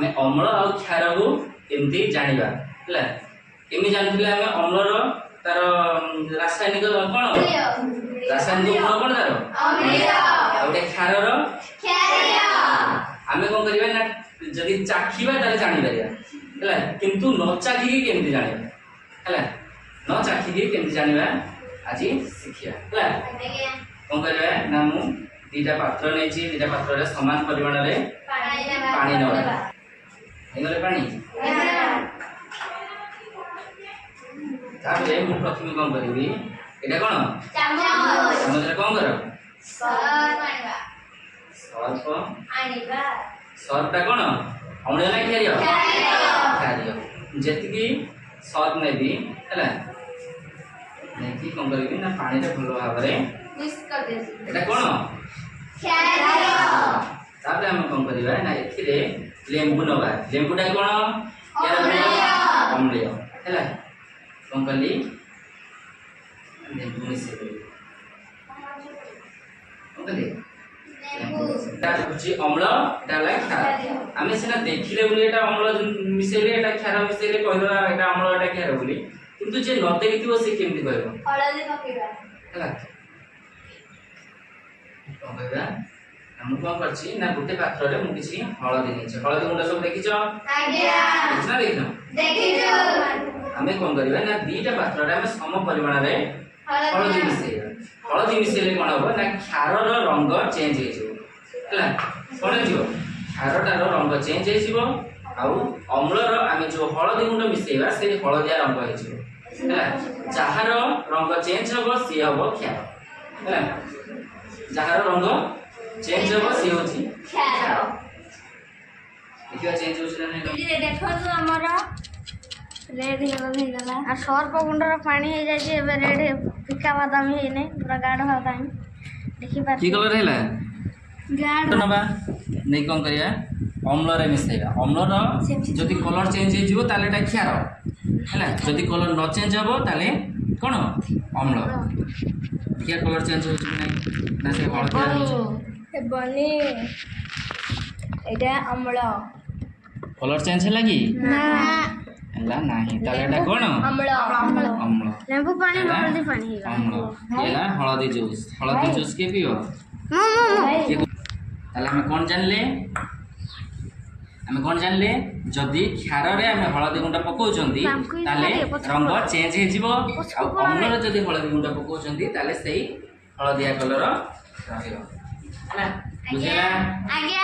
आमे अम्ल और क्षार को केमती जानिबा हला केमि जानथिले आमे अम्लर तार रासायनिक कोन रासायनिक गुण कोन तार अम्लीय और क्षारर क्षारीय आमे कोन करिबा ना जदि चाखिबा ताले जानि परिया हला किंतु न चाखि केमती जानिबा हला न चाखि केमती जानिबा आज शिखिया हला कोन करबा ना मु दीटा पात्र नै छी दीटा पात्र रे समान परिमाण रे पानी नबा एगले पानी तापरे मु प्रथम कोन करबी एटा कोन चम्मच चम्मच रे कोन करो सर्फ आनिबा सर्फ आनिबा सर्फ ता कोन अम्ल ना क्षारीय क्षारीय जेति की सर्फ नै भी हला नेकी कोन करबी ना पानी रे भलो भाबरे मिक्स कर देसी एटा कोन क्षारीय तापरे हम कोन करबा ना एथिरे लेंबू नबा लेंबूटा कोन अम्लीय हला कोन करली लेंबू मिसे करली कोन करली लेंबू ता होची अम्ल एटा ला क्षार आमे सिना देखिले बोली एटा अम्ल मिसेले एटा क्षार मिसेले कहलो एटा अम्ल एटा क्षार बोली किंतु जे न देखिथिबो से केमति कहबो हळदी पकेबा हला कोन कहबा हम कोन करछि ना गुटे पात्र रे मु किछि हळदी नेछि हळदी गुंड सब देखिछो आज्ञा किछना देखिनो देखिछो हमें कोन करबा ना दीटा पात्र रे हम सम परिमाण रे हळदी मिसेइबा हळदी मिसेले कोन हो ना क्षारर रंग चेंज हे जो हला कोन जिवो क्षारटार रंग चेंज हे जिवो आउ अम्लर आमे जो हळदी गुंड मिसेइबा से हळदिया रंग हे जिवो हला जहार रंग चेंज होबो से होबो क्षार हला जहार रंग चेंज होबो से होची क्षार देखियो चेंज होछ ना नै ये देखो जो हमरा रेड हे गला आ सर्प गुंडर पानी हे जाय जे रेड फिका बादामी हे नै पूरा गाढ़ बादामी देखि पा की कलर हैला गाढ़ नबा नै कोन करिया अम्ल रे मिसेइबा अम्ल रो जदि कलर चेंज हे जिवो ताले एटा क्षार हैला जदि कलर न चेंज होबो ताले कोन अम्ल क्या कलर चेंज होछ कि नै ना से हळदिया होछ ए बनी एटा अम्ल कलर चेंज होला कि ना हला नाही ताले एटा कोन अम्ल अम्ल लेंबू पानी हळदी पानी अम्ल एला हळदी जूस के पियो ताले हम कोन जानले जदि क्षार रे हम हळदी गुंडा पकोचंती ताले रंग चेंज हे जिवो आ अम्ल रे जदि हळदी गुंडा पकोचंती ताले सेही हळदिया कलर रहियो हला बुझेला आज्ञा